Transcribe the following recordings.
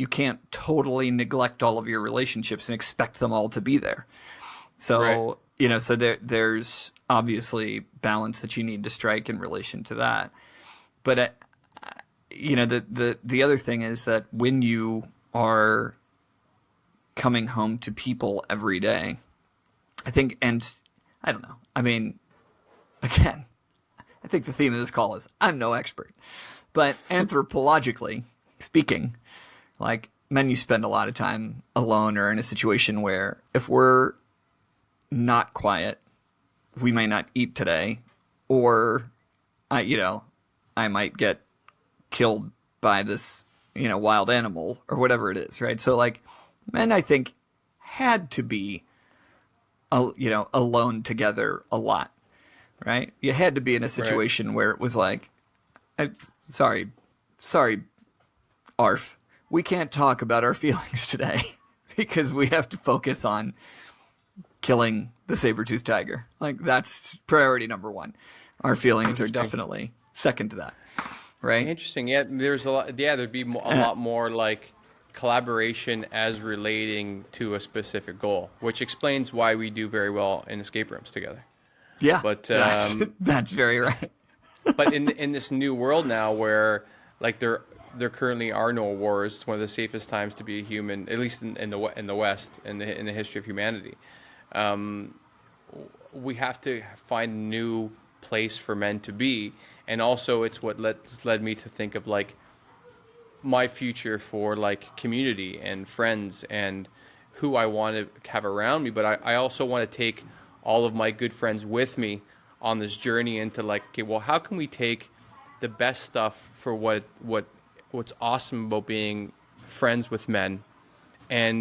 you can't totally neglect all of your relationships and expect them all to be there. So, Right. so there's obviously balance that you need to strike in relation to that. But, the other thing is that when you are coming home to people every day, I think, and I don't know, I mean, again, I think the theme of this call is I'm no expert, but anthropologically speaking, like men, you spend a lot of time alone or in a situation where if we're not quiet, we may not eat today, or I might get killed by this, wild animal or whatever it is, right? So like men, I think, had to be, alone together a lot, right? You had to be in a situation where it was like, sorry, Arf, we can't talk about our feelings today because we have to focus on killing the saber-toothed tiger. Like, that's priority number one. Our feelings are definitely second to that, right? Interesting. Yeah, there's a lot. Yeah, there'd be a lot more like collaboration as relating to a specific goal, which explains why we do very well in escape rooms together. Yeah, But that's very right. but in this new world now, where like there currently are no wars, it's one of the safest times to be a human, at least in the West, in the history of humanity. We have to find a new place for men to be, and also it's what led me to think of like my future for like community and friends and who I want to have around me. But I also want to take all of my good friends with me on this journey into like, okay, well, how can we take the best stuff for what's awesome about being friends with men,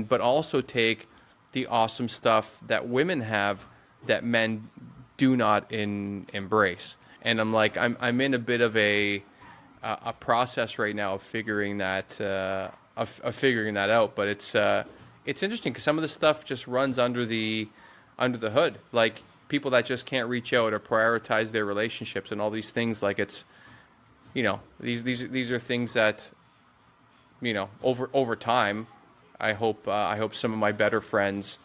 but also take the awesome stuff that women have that men do not embrace. And I'm like, I'm in a bit of a process right now of figuring that out. But it's interesting because some of the stuff just runs under the hood, like people that just can't reach out or prioritize their relationships and all these things. Like it's, these are things that, over time, I hope some of my better friends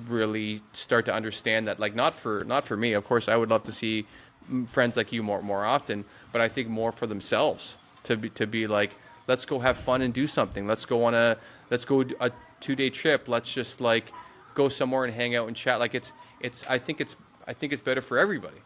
really start to understand that, like, not for me. Of course, I would love to see friends like you more often, but I think more for themselves to be like, let's go have fun and do something. Let's go a 2-day trip. Let's just like go somewhere and hang out and chat. Like I think it's better for everybody.